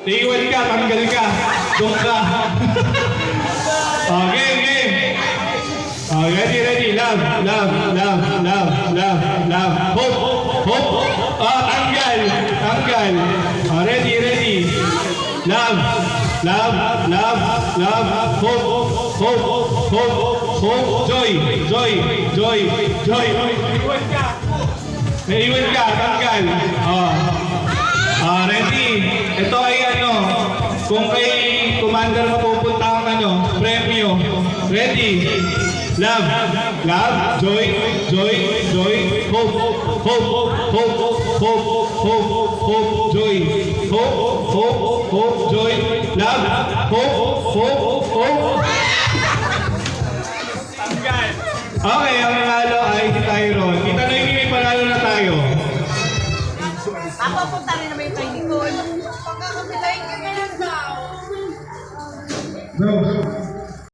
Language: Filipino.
Iwan ka, tanggal ka. Doon ka. Okay, game. Ready. Love. Hope. Tanggal. Ready. Love. Hope. Joy. Iwan ka, tanggal. Ready. Ito ay kung kay commander mapupunta ang premyo. Ready. Love. Joy. Hope. Joy. Hope. Joy. Love. Hope. Okay, ang nanalo ay si Tyron. Kita na yung may panalo na tayo. Ako punta rin naman yung kay Nicole. Pagkakapilayin ka na lang daw. Bro.